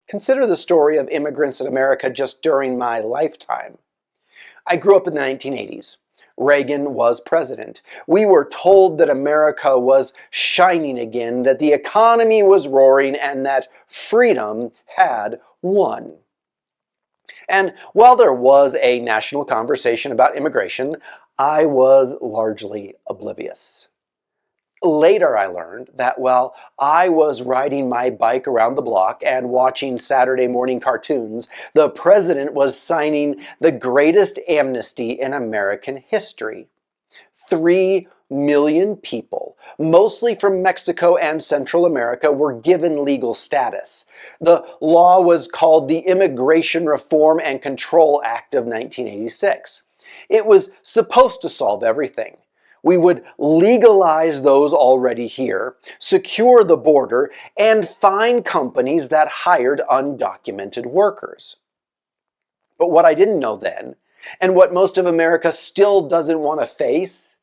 Consider the story of immigrants in America just during my lifetime. I grew up in the 1980s. Reagan was president. We were told that America was shining again, that the economy was roaring, and that freedom had won. And while there was a national conversation about immigration, I was largely oblivious. Later, I learned that while I was riding my bike around the block and watching Saturday morning cartoons, the president was signing the greatest amnesty in American history. 3 million people, mostly from Mexico and Central America, were given legal status. The law was called the Immigration Reform and Control Act of 1986. It was supposed to solve everything. We would legalize those already here, secure the border, and fine companies that hired undocumented workers. But what I didn't know then, and what most of America still doesn't want to face,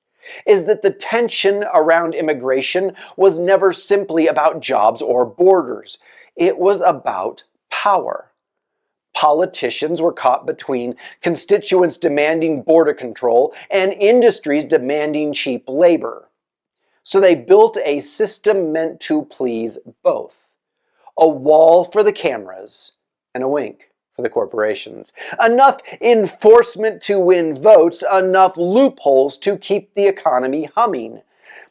is that the tension around immigration was never simply about jobs or borders. It was about power. Politicians were caught between constituents demanding border control and industries demanding cheap labor. So they built a system meant to please both. A wall for the cameras and a wink for the corporations. Enough enforcement to win votes, enough loopholes to keep the economy humming.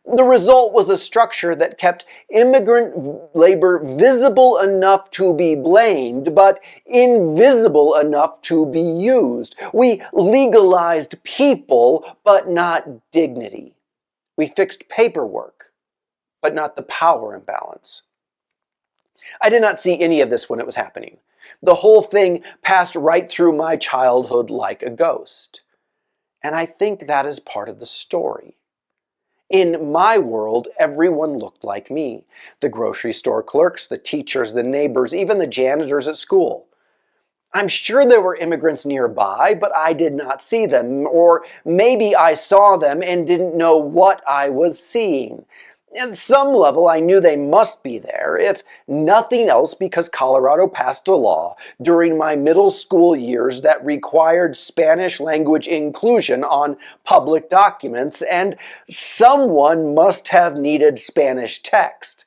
The result was a structure that kept immigrant labor visible enough to be blamed, but invisible enough to be used. We legalized people, but not dignity. We fixed paperwork, but not the power imbalance. I did not see any of this when it was happening. The whole thing passed right through my childhood like a ghost. And I think that is part of the story. In my world, everyone looked like me. The grocery store clerks, the teachers, the neighbors, even the janitors at school. I'm sure there were immigrants nearby, but I did not see them, or maybe I saw them and didn't know what I was seeing. At some level, I knew they must be there, if nothing else because Colorado passed a law during my middle school years that required Spanish language inclusion on public documents, and someone must have needed Spanish text.